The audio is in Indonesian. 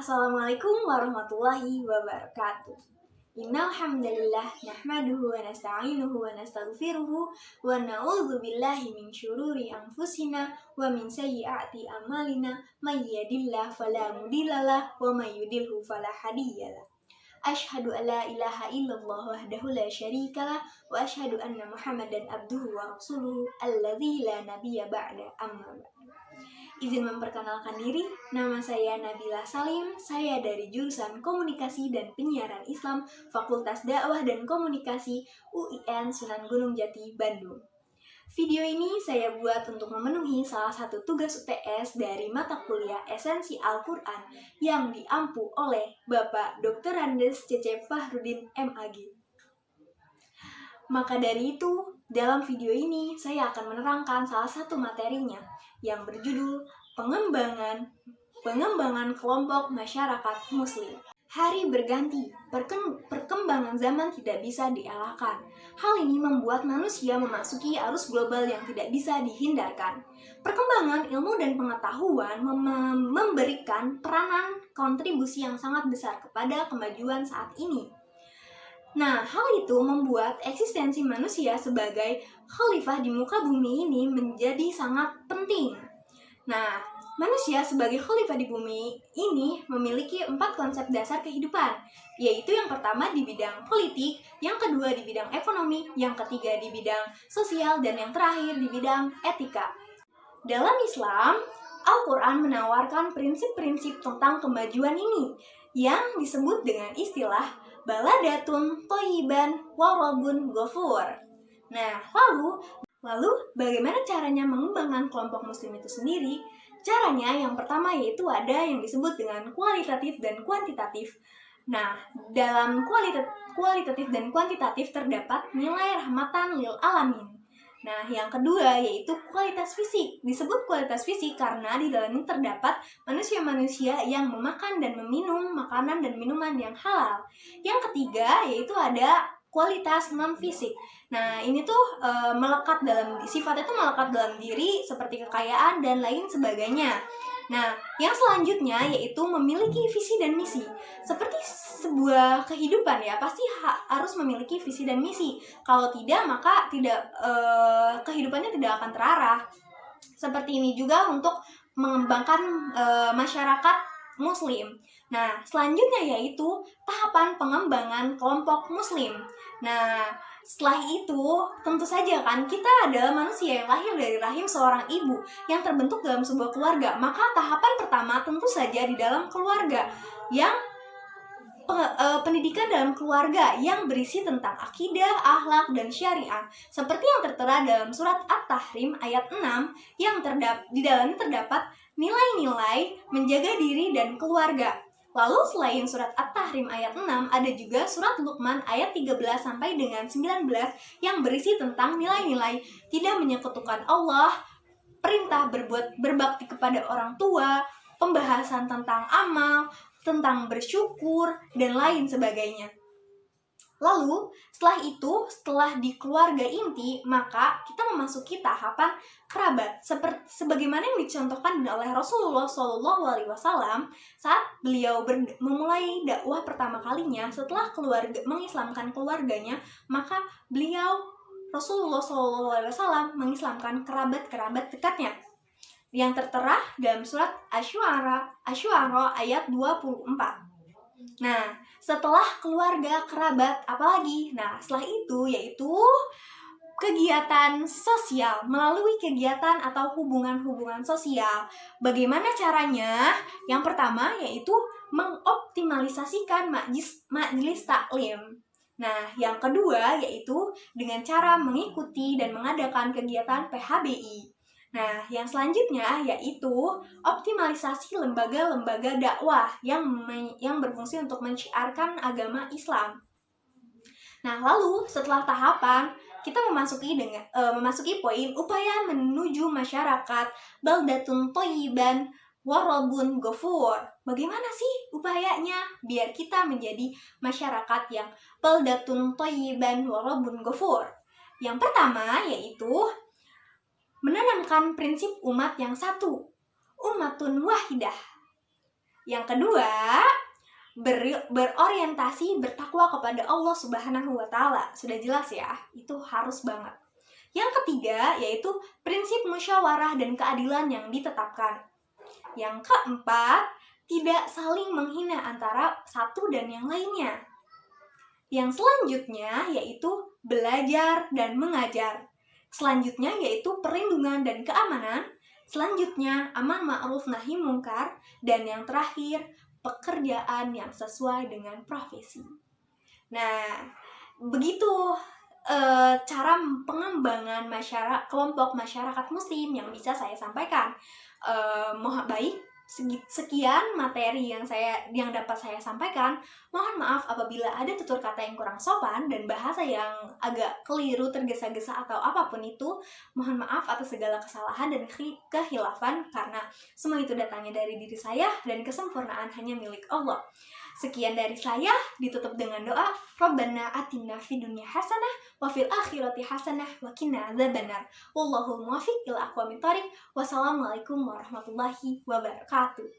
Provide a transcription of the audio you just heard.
Assalamualaikum warahmatullahi wabarakatuh. Innal hamdalillah nahmaduhu wa nasta'inuhu wa nastaghfiruhu wa na'udzu billahi min syururi anfusina wa min sayyiati a'malina may yahdihillahu fala mudhillalah wa may yudhlilhu fala hadiyalah. Asyhadu an la ilaha illallah wahdahu la syarikalah wa asyhadu anna Muhammadan abduhu wa rasuluhu alladzi la nabiyya ba'da amma ba'd. Izin memperkenalkan diri, nama saya Nabila Salim, saya dari jurusan Komunikasi dan Penyiaran Islam, Fakultas Dakwah dan Komunikasi UIN Sunan Gunung Jati, Bandung. Video ini saya buat untuk memenuhi salah satu tugas UTS dari mata kuliah Esensi Al-Quran yang diampu oleh Bapak Dr. Andes Cecep Fahrudin MAG. Maka dari itu, dalam video ini saya akan menerangkan salah satu materinya yang berjudul Pengembangan kelompok masyarakat muslim. Hari berganti, perkembangan zaman tidak bisa dielakkan. Hal ini membuat manusia memasuki arus global yang tidak bisa dihindarkan. Perkembangan ilmu dan pengetahuan memberikan peranan kontribusi yang sangat besar kepada kemajuan saat ini. Nah, hal itu membuat eksistensi manusia sebagai khalifah di muka bumi ini menjadi sangat penting. Nah, manusia sebagai khalifah di bumi ini memiliki 4 konsep dasar kehidupan, yaitu yang pertama di bidang politik, yang kedua di bidang ekonomi, yang ketiga di bidang sosial, dan yang terakhir di bidang etika. Dalam Islam, Al-Quran menawarkan prinsip-prinsip tentang kemajuan ini, yang disebut dengan istilah baladatun thayyiban wa rabbun ghafur. Nah, lalu bagaimana caranya mengembangkan kelompok muslim itu sendiri? Caranya yang pertama yaitu ada yang disebut dengan kualitatif dan kuantitatif. Nah, dalam kualitatif dan kuantitatif terdapat nilai rahmatan lil alamin. Nah, yang kedua yaitu kualitas fisik. Disebut kualitas fisik karena di dalamnya terdapat manusia-manusia yang memakan dan meminum makanan dan minuman yang halal. Yang ketiga yaitu ada kualitas non-fisik. Nah, ini tuh sifatnya tuh melekat dalam diri seperti kekayaan dan lain sebagainya. Nah, yang selanjutnya yaitu memiliki visi dan misi. Seperti sebuah kehidupan ya, pasti harus memiliki visi dan misi. Kalau tidak, maka kehidupannya tidak akan terarah. Seperti ini juga untuk mengembangkan masyarakat muslim. Nah, selanjutnya yaitu tahapan pengembangan kelompok muslim. Nah, setelah itu, tentu saja kan kita adalah manusia yang lahir dari rahim seorang ibu yang terbentuk dalam sebuah keluarga. Maka tahapan pertama tentu saja di dalam keluarga yang pendidikan dalam keluarga yang berisi tentang akidah, akhlak, dan syariah. Seperti yang tertera dalam surat At-Tahrim ayat 6 yang di dalamnya terdapat nilai-nilai menjaga diri dan keluarga. Lalu selain surat At-Tahrim ayat 6, ada juga surat Luqman ayat 13 sampai dengan 19 yang berisi tentang nilai-nilai tidak menyekutukan Allah, perintah berbakti kepada orang tua, pembahasan tentang amal, tentang bersyukur, dan lain sebagainya. Lalu, setelah di keluarga inti, maka kita memasuki tahapan kerabat. Sebagaimana yang dicontohkan oleh Rasulullah SAW saat beliau memulai dakwah pertama kalinya setelah mengislamkan keluarganya, maka Rasulullah SAW mengislamkan kerabat-kerabat dekatnya yang tertera dalam surat Asy-Syu'ara ayat 24. Nah, setelah keluarga, kerabat, apalagi? Nah, setelah itu yaitu kegiatan sosial, melalui kegiatan atau hubungan-hubungan sosial. Bagaimana caranya? Yang pertama yaitu mengoptimalisasikan majelis taklim. Nah, yang kedua yaitu dengan cara mengikuti dan mengadakan kegiatan PHBI. Nah, yang selanjutnya yaitu optimalisasi lembaga-lembaga dakwah yang berfungsi untuk menciarkan agama Islam. Nah, lalu setelah tahapan kita memasuki poin upaya menuju masyarakat baldatun thayyiban wa rabbun ghafur. Bagaimana sih upayanya biar kita menjadi masyarakat yang baldatun thayyiban wa rabbun ghafur? Yang pertama yaitu menanamkan prinsip umat yang satu, ummatun wahidah. Yang kedua, berorientasi bertakwa kepada Allah Subhanahu wa Ta'ala. Sudah jelas ya, itu harus banget. Yang ketiga yaitu prinsip musyawarah dan keadilan yang ditetapkan. Yang keempat, tidak saling menghina antara satu dan yang lainnya. Yang selanjutnya yaitu belajar dan mengajar. Selanjutnya yaitu perlindungan dan keamanan. Selanjutnya amar ma'ruf nahi mungkar. Dan yang terakhir, pekerjaan yang sesuai dengan profesi. Nah, begitu cara pengembangan kelompok masyarakat muslim yang bisa saya sampaikan. Mohon baik, sekian materi yang dapat saya sampaikan. Mohon maaf apabila ada tutur kata yang kurang sopan dan bahasa yang agak keliru, tergesa-gesa atau apapun itu. Mohon maaf atas segala kesalahan dan kehilafan, karena semua itu datangnya dari diri saya dan kesempurnaan hanya milik Allah. Sekian dari saya, ditutup dengan doa, Rabbana atina fid dunya hasanah wa fil akhirati hasanah wa qina adzabannar. Wallahu muwaffiq ila aqwamit thoriq. Wassalamualaikum warahmatullahi wabarakatuh.